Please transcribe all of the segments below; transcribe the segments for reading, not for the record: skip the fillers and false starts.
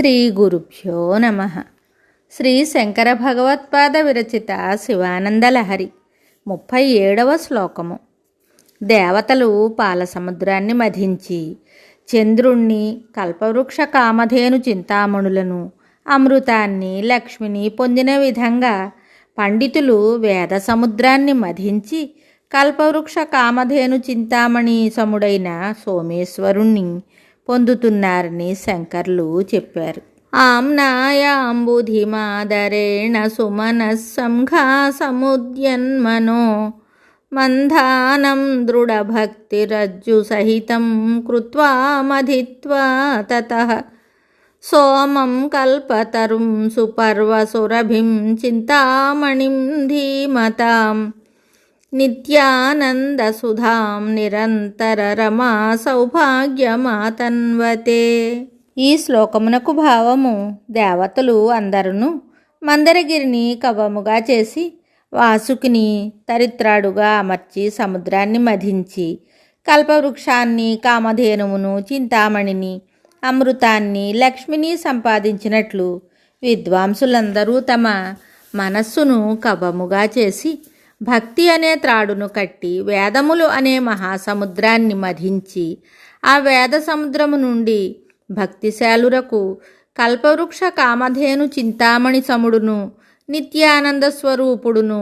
శ్రీ గురుభ్యో నమ. శ్రీ శంకర భగవత్పాద విరచిత శివానందలహరి 37వ శ్లోకము. దేవతలు పాలసముద్రాన్ని మధించి చంద్రుణ్ణి, కల్పవృక్ష కామధేను చింతామణులను, అమృతాన్ని, లక్ష్మిని పొందిన విధంగా పండితులు వేద సముద్రాన్ని మధించి కల్పవృక్ష కామధేను చింతామణి సముడైన సోమేశ్వరుణ్ణి పొందుతున్నారని శంకర్లు చెప్పారు. ఆమ్నాయాంబుధిమాదరేణ సుమనస్సంఘాసముద్యన్మనో మంధానం దృఢభక్తిరజ్జు సహితం కృత్వా మధిత్వా తతః సోమం కల్పతరుం సుపర్వసురభిం చింతామణిం ధీమతాం నిత్యానందసుధాం నిరంతరరమా సౌభాగ్యమాతన్వతే. ఈ శ్లోకమునకు భావము: దేవతలు అందరూ మందరగిరిని కవముగా చేసి వాసుకిని తరిత్రాడుగా అమర్చి సముద్రాన్ని మధించి కల్పవృక్షాన్ని, కామధేనువును, చింతామణిని, అమృతాన్ని, లక్ష్మిని సంపాదించినట్లు విద్వాంసులందరూ తమ మనస్సును కవముగా చేసి భక్తి అనే త్రాడును కట్టి వేదములు అనే మహాసముద్రాన్ని మధించి ఆ వేద సముద్రము నుండి భక్తిశాలురకు కల్పవృక్ష కామధేను చింతామణి సముడును, నిత్యానంద స్వరూపుడును,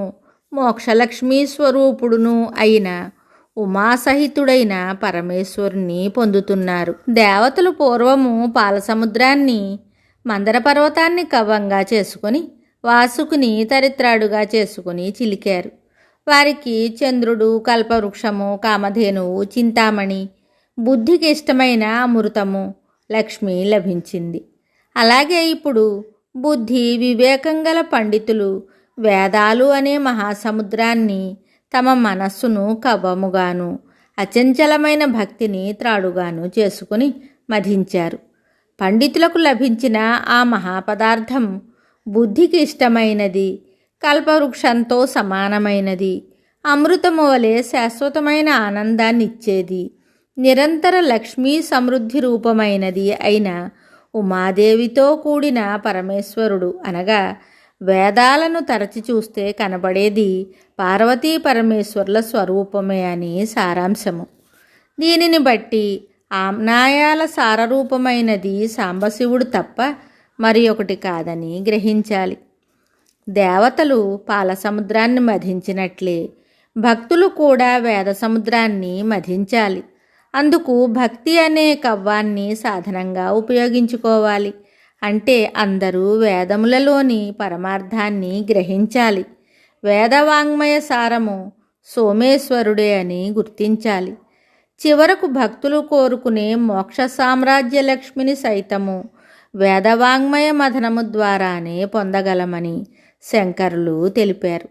మోక్షలక్ష్మీ స్వరూపుడును అయిన ఉమాసహితుడైన పరమేశ్వరుని పొందుతున్నారు. దేవతలు పూర్వము పాలసముద్రాన్ని, మందర పర్వతాన్ని కవ్వంగా చేసుకొని వాసుకుని తరిత్రాడుగా చేసుకుని చిలికారు. వారికి చంద్రుడు, కల్పవృక్షము, కామధేనువు, చింతామణి, బుద్ధికి ఇష్టమైన అమృతము, లక్ష్మి లభించింది. అలాగే ఇప్పుడు బుద్ధి, వివేకం గల పండితులు వేదాలు అనే మహాసముద్రాన్ని తమ మనస్సును కవముగాను, అచంచలమైన భక్తిని త్రాడుగాను చేసుకుని మధించారు. పండితులకు లభించిన ఆ మహాపదార్థం బుద్ధికి ఇష్టమైనది, కల్పవృక్షంతో సమానమైనది, అమృతము వలె శాశ్వతమైన ఆనందాన్ని ఇచ్చేది, నిరంతర లక్ష్మీ సమృద్ధి రూపమైనది అయిన ఉమాదేవితో కూడిన పరమేశ్వరుడు అనగా వేదాలను తరచి చూస్తే కనబడేది పార్వతీ పరమేశ్వరుల స్వరూపమే అని సారాంశము. దీనిని బట్టి ఆమ్నాయాల సారరూపమైనది సాంబశివుడు తప్ప మరి ఒకటి కాదని గ్రహించాలి. దేవతలు పాలసముద్రాన్ని మధించినట్లే భక్తులు కూడా వేద సముద్రాన్ని మధించాలి. అందుకు భక్తి అనే కవ్వాన్ని సాధనంగా ఉపయోగించుకోవాలి. అంటే అందరూ వేదములలోని పరమార్థాన్ని గ్రహించాలి. వేదవాంగ్మయ సారము సోమేశ్వరుడే అని గుర్తించాలి. చివరకు భక్తులు కోరుకునే మోక్ష సామ్రాజ్య లక్ష్మిని సైతము వేదవాంగ్మయ మథనము ద్వారానే పొందగలమని శంకరులు తెలిపారు.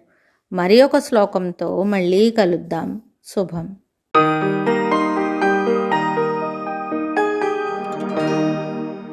మరి ఒక శ్లోకంతో మళ్ళీ కలుద్దాం. శుభం.